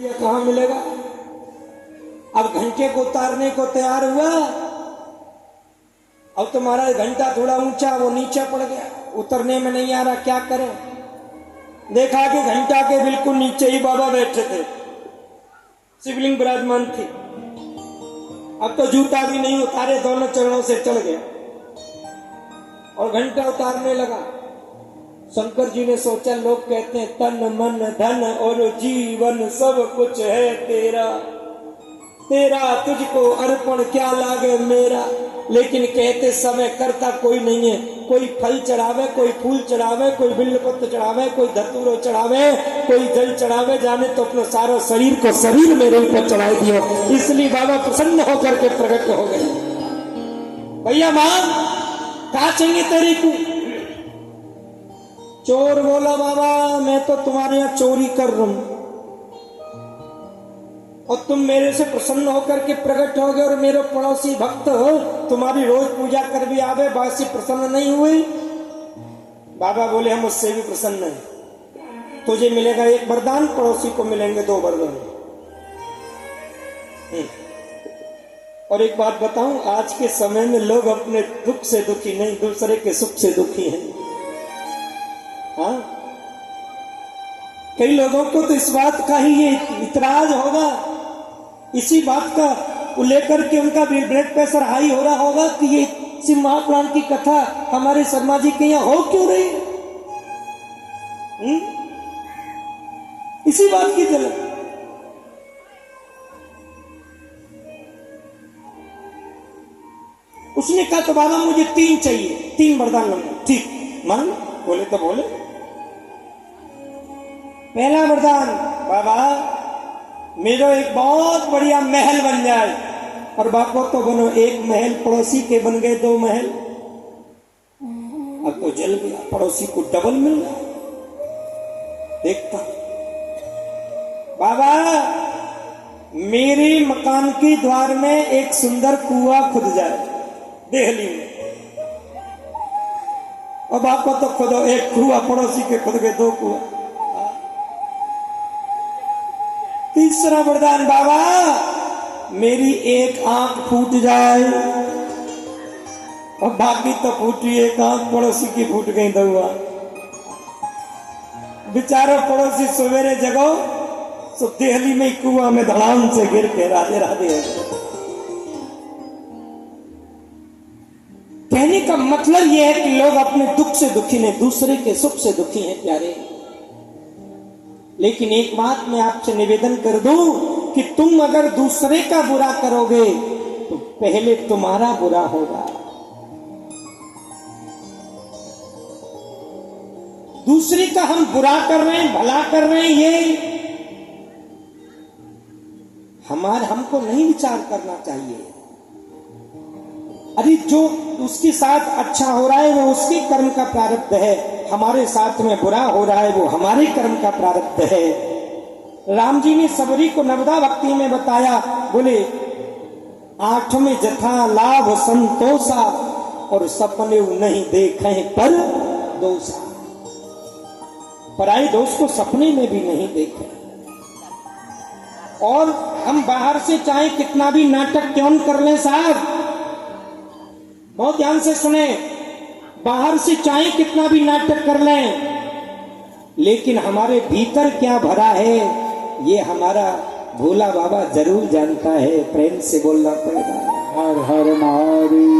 ये कहाँ मिलेगा। अब घंटे को उतारने को तैयार हुआ। अब तो महाराज घंटा थोड़ा ऊंचा, वो नीचे पड़ गया, उतरने में नहीं आ रहा, क्या करें। देखा कि घंटा के बिल्कुल नीचे ही बाबा बैठे थे, शिवलिंग विराजमान थी। अब तो जूता भी नहीं उतारे, दोनों चरणों से चढ़ गया और घंटा उतारने लगा। शंकर जी ने सोचा, लोग कहते हैं तन मन धन और जीवन सब कुछ है तेरा, तेरा तुझको अर्पण क्या लागे मेरा। लेकिन कहते समय करता कोई नहीं है। कोई फल चढ़ावे, कोई फूल चढ़ावे, कोई बिल्वपत्र चढ़ावे, कोई धतूरो चढ़ावे, कोई जल चढ़ावे, जाने तो अपने सारा शरीर को शरीर मेरे ऊपर चढ़ा दियो। इसलिए बाबा प्रसन्न होकर के प्रकट हो गए। भैया मां कहा चाहिए तेरे को। चोर बोला, बाबा मैं तो तुम्हारे यहां चोरी कर रहा हूं और तुम मेरे से प्रसन्न होकर के प्रकट हो गए और मेरे पड़ोसी भक्त हो, तुम्हारी रोज पूजा कर भी आवे, बासी प्रसन्न नहीं हुई। बाबा बोले, हम उससे भी प्रसन्न हैं। तुझे मिलेगा एक वरदान, पड़ोसी को मिलेंगे 2 वरदान। और एक बात बताऊं, आज के समय में लोग अपने दुख से दुखी नहीं, दूसरे के सुख से दुखी हैं। हाँ, कई लोगों को तो इस बात का ही ये इतराज होगा, इसी बात का लेकर के उनका ब्लड प्रेशर हाई हो रहा होगा कि ये शिव महापुराण की कथा हमारे शर्मा जी के यहाँ हो क्यों रही। इसी बात की जलन। उसने कहा, तो बाबा मुझे 3 चाहिए, 3 वरदान लूंगा। ठीक मान बोले तो बोले। पहला वरदान, बाबा मेरा एक बहुत बढ़िया महल बन जाए। और बापो तो बनो, 1 महल, पड़ोसी के बन गए 2 महल। अब तो जल गया, पड़ोसी को डबल मिल गया। देखता, बाबा मेरे मकान के द्वार में एक सुंदर कुआं खुद जाए देहली में। और बापो तो खुदो 1 कुआं, पड़ोसी के खुद गए 2 कुआं। तीसरा वरदान, बाबा मेरी 1 आंख फूट जाए। और बाकी तो फूटी 1 आंख, पड़ोसी की फूट गई 2 आंख। बेचारा पड़ोसी सवेरे जगो तो दिल्ली में कुआं में धड़ाम से गिर के राधे राधे। कहने का मतलब यह है कि लोग अपने दुख से दुखी नहीं, दूसरे के सुख से दुखी हैं प्यारे। लेकिन एक बात मैं आपसे निवेदन कर दूं कि तुम अगर दूसरे का बुरा करोगे तो पहले तुम्हारा बुरा होगा। दूसरे का हम बुरा कर रहे हैं, भला कर रहे हैं, ये हमको नहीं विचार करना चाहिए। अरे जो उसके साथ अच्छा हो रहा है वो उसके कर्म का प्रारब्ध है, हमारे साथ में बुरा हो रहा है वो हमारे कर्म का प्रारब्ध है। राम जी ने सबरी को नवदा भक्ति में बताया, बोले 8 में जथा लाभ संतोषा और सपने नहीं देखे पर दोषा। पराई दोष को सपने में भी नहीं देखे। और हम बाहर से चाहे कितना भी नाटक क्यों कर लें साहब, बहुत ध्यान से सुने, बाहर से चाहे कितना भी नाटक कर लें, लेकिन हमारे भीतर क्या भरा है ये हमारा भोला बाबा जरूर जानता है। प्रेम से बोलना पड़ेगा, हर हर महादेव।